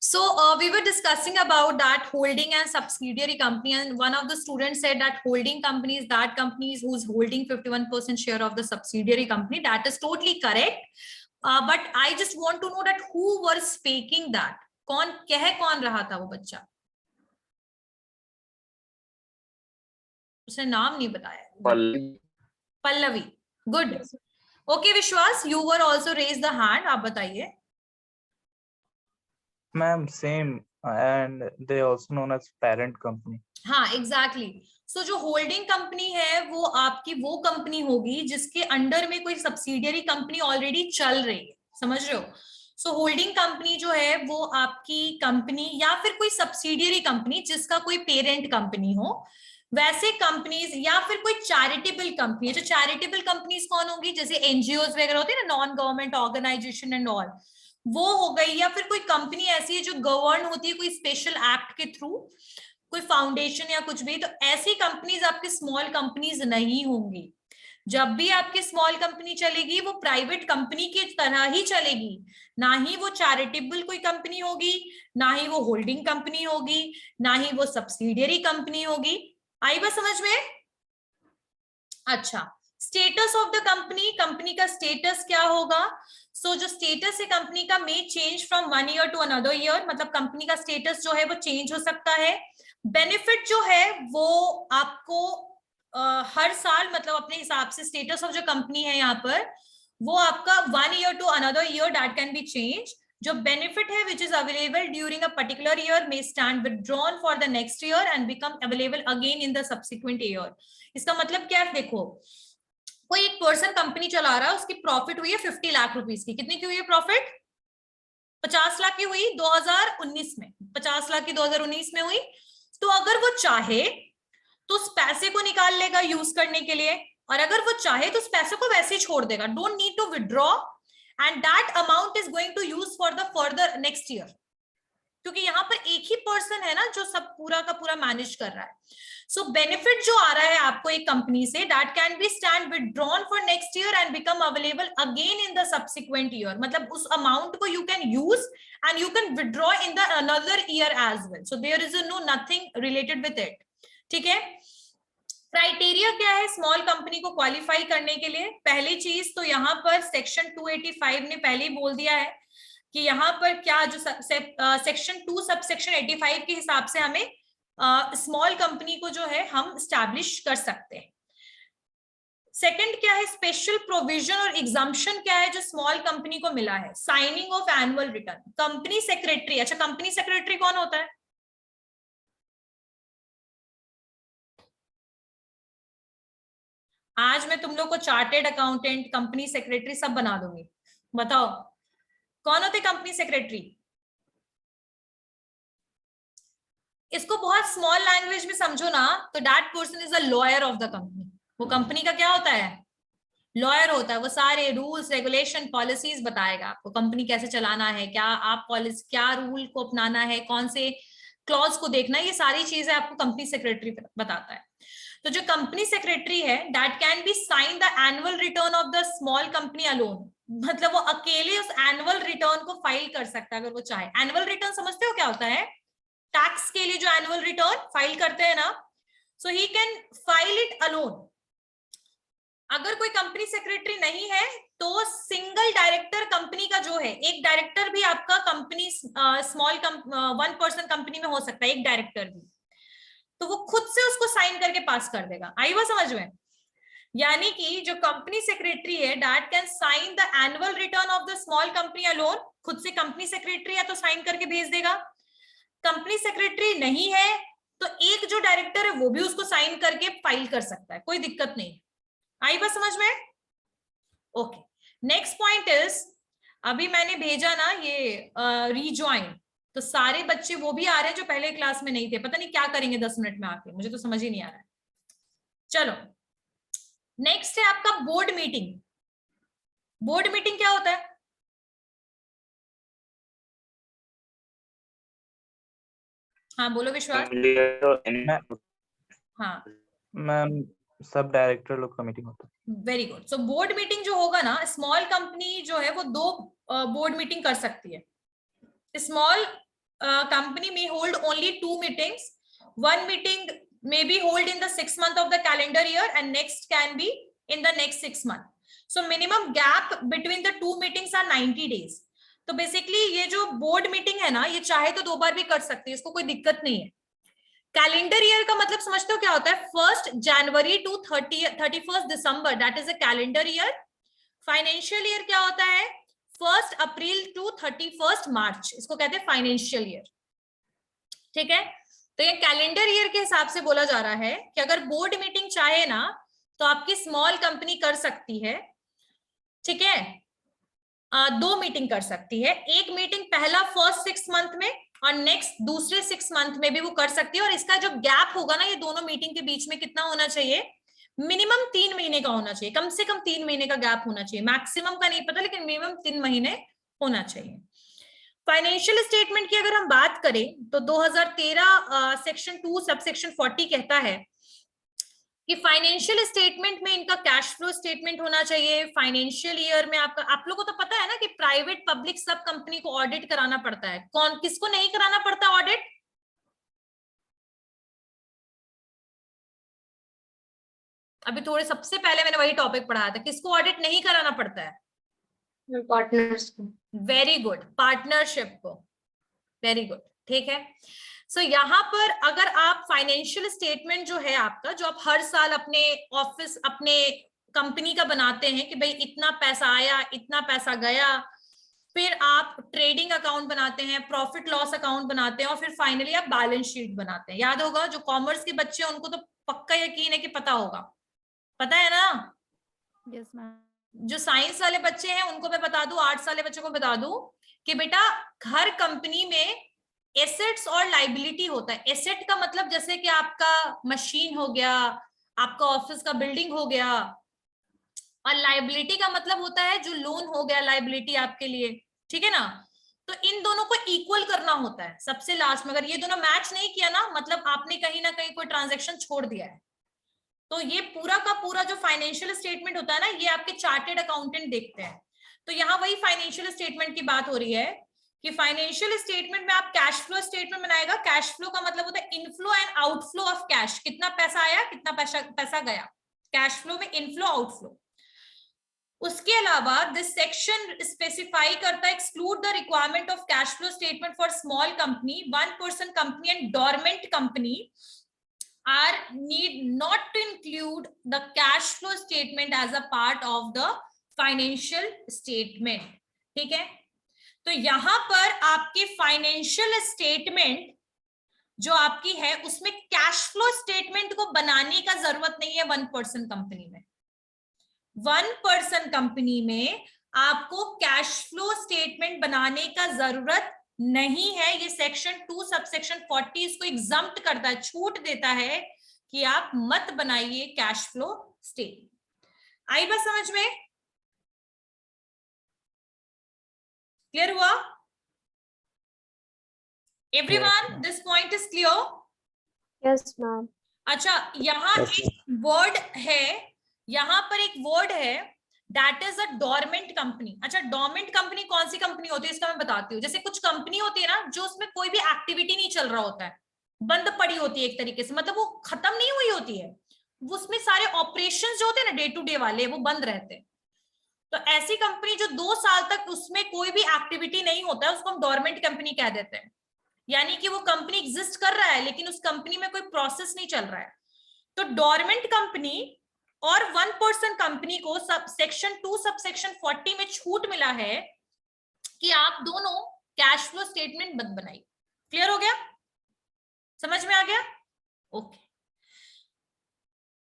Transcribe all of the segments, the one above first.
So we were discussing about that holding and subsidiary company, and one of the students said that holding company is that companies who's holding 51% share of the subsidiary company. That is totally correct. But I just want to know that who were speaking that. कौन रहा था वो बच्चा? उसने नाम नहीं बताया. Pallavi. Good. Okay, Vishwas, you were also raised the hand. आप बताइए. Ma'am, same, and they also known as parent company. हाँ, exactly. So जो होल्डिंग कंपनी है वो आपकी वो कंपनी होगी जिसके अंडर में कोई सब्सिडियरी कंपनी ऑलरेडी चल रही है, समझ रहे हो? सो होल्डिंग कंपनी जो है वो आपकी कंपनी या फिर कोई सब्सिडियरी कंपनी जिसका कोई पेरेंट कंपनी हो, वैसे कंपनीज या फिर कोई चैरिटेबल कंपनी. जो चैरिटेबल कंपनीज कौन होगी? जैसे एनजीओ वगैरह होते हैं ना, non government organisation and all, वो हो गई. या फिर कोई कंपनी ऐसी है जो गवर्न होती है कोई स्पेशल एक्ट के थ्रू, कोई फाउंडेशन या कुछ भी. तो ऐसी कंपनीज आपकी स्मॉल कंपनीज नहीं होंगी. जब भी आपकी स्मॉल कंपनी चलेगी वो प्राइवेट कंपनी की तरह ही चलेगी, ना ही वो चैरिटेबल कोई कंपनी होगी, ना ही वो होल्डिंग कंपनी होगी, ना ही वो सब्सिडियरी कंपनी होगी. आई बात समझ में? अच्छा, status of the company, company का स्टेटस क्या होगा? सो जो स्टेटस है कंपनी का may change from 1 year to another year, मतलब कंपनी का स्टेटस जो है वो चेंज हो सकता है. बेनिफिट जो है वो आपको हर साल, मतलब अपने हिसाब से स्टेटस ऑफ जो कंपनी है यहाँ पर, वो आपका 1 year to another year that can be change. जो बेनिफिट है which is available during a particular year may stand withdrawn for the next year and become available again in the subsequent year. इसका मतलब क्या है? देखो, कोई एक person company चला रहा है, उसकी प्रॉफिट हुई है 50 लाख रुपीस की. कितनी की हुई है प्रॉफिट? 50 लाख की हुई 2019 में. 50 लाख की 2019 में हुई. तो अगर वो चाहे तो उस पैसे को निकाल लेगा यूज करने के लिए, और अगर वो चाहे तो उस पैसे को वैसे ही छोड़ देगा. Don't need to withdraw and that amount is going to use for the further next year, क्योंकि यहाँ पर एक ही पर्सन है ना जो सब पूरा का पूरा मैनेज कर रहा है. सो बेनिफिट जो आ रहा है आपको एक कंपनी से, that can be stand withdrawn for next year and become available again in the subsequent year. मतलब उस अमाउंट को you can use and you can withdraw in the another year as well. So there is no nothing related with it. ठीक है. Criteria क्या है small company को qualify करने के लिए? पहली चीज तो यहाँ पर सेक्शन 285 ने पहले ही बोल दिया है कि यहाँ पर क्या, जो सेक्शन 2 सब सेक्शन 85 के हिसाब से हमें स्मॉल कंपनी को जो है हम स्टैब्लिश कर सकते हैं. सेकंड क्या है? स्पेशल प्रोविजन और एग्जाम्पशन क्या है जो स्मॉल कंपनी को मिला है? Signing off annual return. Company secretary. अच्छा, कंपनी सेक्रेटरी कौन होता है? आज मैं तुम लोग को चार्टेड अकाउंटेंट, कंपनी सेक्रेटरी सब बना दूंगी. बताओ कौन होते कंपनी सेक्रेटरी? इसको बहुत स्मॉल लैंग्वेज में समझो ना, तो that person is a lawyer of the company. वो कंपनी का क्या होता है? लॉयर होता है. वो सारे रूल्स रेगुलेशन पॉलिसीज बताएगा आपको, कंपनी कैसे चलाना है, क्या आप पॉलिसी, क्या रूल को अपनाना है, कौन से क्लॉज को देखना है, ये सारी चीजें आपको कंपनी सेक्रेटरी बताता है. तो जो कंपनी सेक्रेटरी है that can be sign the annual return of the small company alone. मतलब वो अकेले उस एनुअल रिटर्न को फाइल कर सकता है अगर वो चाहे. एनुअल रिटर्न समझते हो क्या होता है? टैक्स के लिए जो एनुअल रिटर्न फाइल करते हैं ना, so he can file it alone. अगर कोई कंपनी सेक्रेटरी नहीं है तो सिंगल डायरेक्टर कंपनी का जो है, एक डायरेक्टर भी आपका कंपनी स्मॉल 1 पर्सन कंपनी में हो सकता है, एक डायरेक्टर भी, तो वो खुद से उसको साइन करके पास कर देगा. आई वो समझ में? यानी कि जो कंपनी सेक्रेटरी है that can sign the annual return of the small company alone. खुद से कंपनी सेक्रेटरी है तो साइन करके भेज देगा. कंपनी सेक्रेटरी नहीं है तो एक जो डायरेक्टर है वो भी उसको साइन करके फाइल कर सकता है, कोई दिक्कत नहीं. आई बात समझ में? ओके. नेक्स्ट पॉइंट इज, अभी मैंने भेजा ना ये रीजॉइन, तो सारे बच्चे वो भी आ रहे हैं जो पहले क्लास में नहीं थे. पता नहीं क्या करेंगे 10 मिनट में आके, मुझे तो समझ ही नहीं आ रहा है. चलो, नेक्स्ट है आपका बोर्ड मीटिंग. बोर्ड मीटिंग क्या होता है? हाँ बोलो विश्वास. हाँ मैम, सब डायरेक्टर लोग का मीटिंग होता है. Very good. So board meeting जो होगा ना, स्मॉल कंपनी जो है वो 2 बोर्ड मीटिंग कर सकती है. Small company may hold only 2 meetings. One meeting may be held in the 6th month of the calendar year and next can be in the next 6 month. So minimum gap between the 2 meetings are 90 days. तो basically ये जो board meeting है ना, ये चाहे तो 2 बार भी कर सकती है, इसको कोई दिक्कत नहीं है. कैलेंडर ईयर का मतलब समझते हो क्या होता है? 1 January to 31 December, that is a calendar year. Financial year क्या होता है? 1 अप्रैल टू 31 मार्च, इसको कहते हैं फाइनेंशियल ईयर. ठीक है, तो ये कैलेंडर ईयर के हिसाब से बोला जा रहा है कि अगर बोर्ड मीटिंग चाहे ना तो आपकी स्मॉल कंपनी कर सकती है. ठीक है, 2 मीटिंग कर सकती है. एक मीटिंग पहला फर्स्ट 6 मंथ में और नेक्स्ट दूसरे 6 मंथ में भी वो कर सकती है. और इसका जो गैप होगा ना, ये दोनों मीटिंग के बीच में कितना होना चाहिए? मिनिमम 3 महीने का होना चाहिए, कम से कम 3 महीने का गैप होना चाहिए. मैक्सिमम का नहीं पता, लेकिन मिनिमम 3 महीने होना चाहिए. फाइनेंशियल स्टेटमेंट की अगर हम बात करें तो 2013 सेक्शन 2 सब सेक्शन 40 कहता है कि फाइनेंशियल स्टेटमेंट में इनका कैश फ्लो स्टेटमेंट होना चाहिए. फाइनेंशियल ईयर में आपका, आप लोगों को तो पता है ना कि प्राइवेट पब्लिक सब कंपनी को ऑडिट कराना पड़ता है. कौन किसको नहीं कराना पड़ता ऑडिट? अभी थोड़े सबसे पहले मैंने वही टॉपिक पढ़ाया था. किसको ऑडिट नहीं कराना पड़ता है? पार्टनर्स को. वेरी गुड, पार्टनरशिप को. वेरी गुड, ठीक है. सो यहाँ पर अगर आप फाइनेंशियल स्टेटमेंट जो है आपका, जो आप हर साल अपने ऑफिस, अपने कंपनी का बनाते हैं कि भाई इतना पैसा आया, इतना पैसा गया, फिर आप ट्रेडिंग अकाउंट बनाते हैं, प्रॉफिट लॉस अकाउंट बनाते हैं और फिर फाइनली आप बैलेंस शीट बनाते हैं. याद होगा, जो कॉमर्स के बच्चे हैं उनको तो पक्का यकीन है कि पता होगा. पता है ना? Yes ma'am. जो साइंस वाले बच्चे हैं उनको मैं बता दूं, आर्ट्स वाले बच्चों को बता दूं कि बेटा हर कंपनी में एसेट्स और लाइबिलिटी होता है. एसेट का मतलब जैसे कि आपका मशीन हो गया, आपका ऑफिस का बिल्डिंग हो गया, और लाइबिलिटी का मतलब होता है जो लोन हो गया, लाइबिलिटी आपके लिए. ठीक है ना? तो इन दोनों को इक्वल करना होता है सबसे लास्ट में. अगर ये दोनों मैच नहीं किया ना, मतलब आपने कहीं ना कहीं कोई ट्रांजेक्शन छोड़ दिया है. तो ये पूरा का पूरा जो फाइनेंशियल स्टेटमेंट होता है ना, ये आपके चार्टेड अकाउंटेंट देखते हैं. तो यहाँ वही फाइनेंशियल स्टेटमेंट की बात हो रही है कि फाइनेंशियल स्टेटमेंट में आप कैश फ्लो स्टेटमेंट बनाएगा. कैश फ्लो का मतलब होता है inflow and outflow of cash. कितना पैसा आया, कितना पैसा गया. कैश फ्लो में इनफ्लो आउटफ्लो. उसके अलावा दिस सेक्शन स्पेसिफाई करता है exclude the requirement of cash flow statement for small company, 1 person company and dormant company are need not to include the cash flow statement as a part of the financial statement. ठीक है, तो यहां पर आपके financial statement जो आपकी है उसमें कैश फ्लो स्टेटमेंट को बनाने का जरूरत नहीं है. 1 पर्सन कंपनी में, 1 पर्सन कंपनी में आपको कैश फ्लो स्टेटमेंट बनाने का जरूरत नहीं है. ये सेक्शन 2 सबसेक्शन 40 इसको एग्जम्प्ट करता है, छूट देता है कि आप मत बनाइए कैश फ्लो स्टेटमेंट. आई बात समझ में? क्लियर हुआ? Everyone, this point is clear? Yes ma'am. अच्छा, यहाँ एक वर्ड है, यहाँ पर एक वर्ड है, that is a dormant company. अच्छा, डोरमेंट कंपनी कौन सी कंपनी होती है इसका मैं बताती हूँ. जैसे कुछ कंपनी होती है ना जो उसमें कोई भी एक्टिविटी नहीं चल रहा होता है, बंद पड़ी होती है एक तरीके से, मतलब वो खत्म नहीं हुई होती है, उसमें सारे ऑपरेशंस जो होते हैं ना डे टू डे वाले, वो बंद रहते हैं. तो ऐसी कंपनी जो 2 साल तक उसमें कोई भी एक्टिविटी नहीं होता है, उसको हम डोरमेंट कंपनी कह देते हैं. यानी कि वो कंपनी एग्जिस्ट कर रहा है लेकिन उस कंपनी में कोई प्रोसेस नहीं चल रहा है. तो डोरमेंट कंपनी और 1 पर्सन कंपनी को सब सेक्शन 2 सब सेक्शन 40 में छूट मिला है कि आप दोनों कैश फ्लो स्टेटमेंट मत बनाइए. क्लियर हो गया? समझ में आ गया? ओके.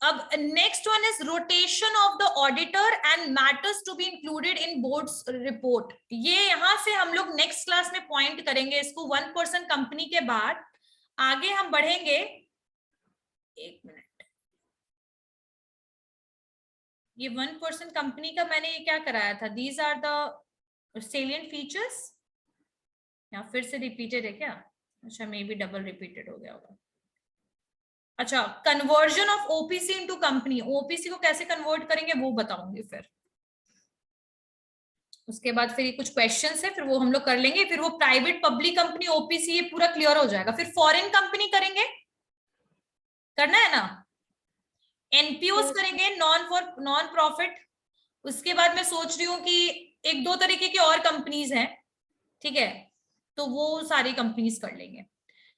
अब next one is rotation of the auditor and matters to be included in board's report. ये यहां से हम लोग नेक्स्ट क्लास में पॉइंट करेंगे इसको. 1 पर्सन कंपनी के बाद आगे हम बढ़ेंगे. एक मिनट, ये 1 पर्सन कंपनी का मैंने ये क्या कराया था? These are the salient features. या फिर से रिपीटेड है क्या? अच्छा, मे बी डबल रिपीटेड हो गया होगा. अच्छा, conversion of OPC into company. OPC को कैसे कन्वर्ट करेंगे वो बताऊंगी फिर. उसके बाद फिर ये कुछ क्वेश्चंस है, फिर वो हम लोग कर लेंगे, फिर वो प्राइवेट पब्लिक कंपनी ओपीसी ये पूरा क्लियर हो जाएगा। फिर फॉरेन कंपनी करेंगे, करना है ना, एनपीओस Yes. करेंगे, नॉन प्रॉफिट। उसके बाद मैं सोच रही हूँ कि एक दो तरीके की और कंपनीज हैं, ठीक है, तो वो सारी कंपनीज कर लेंगे।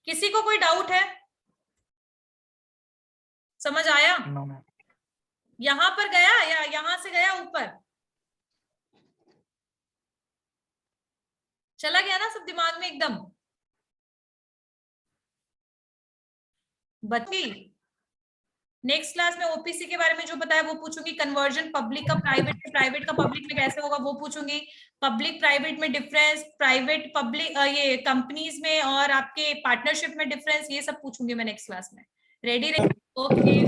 किसी को कोई डाउट है? समझ आया? No, ma'am. यहां पर गया या यहां से गया ऊपर? चला गया ना सब दिमाग में एकदम? बच्ची नेक्स्ट क्लास में ओपीसी के बारे में जो बताया वो पूछूंगी, कन्वर्जन पब्लिक का प्राइवेट में, प्राइवेट का पब्लिक में कैसे होगा वो पूछूंगी, पब्लिक प्राइवेट में डिफरेंस, प्राइवेट पब्लिक ये कंपनीज में और आपके पार्टनरशिप में डिफरेंस, ये सब पूछूंगी मैं नेक्स्ट क्लास में। रेडी रहिए। ओके।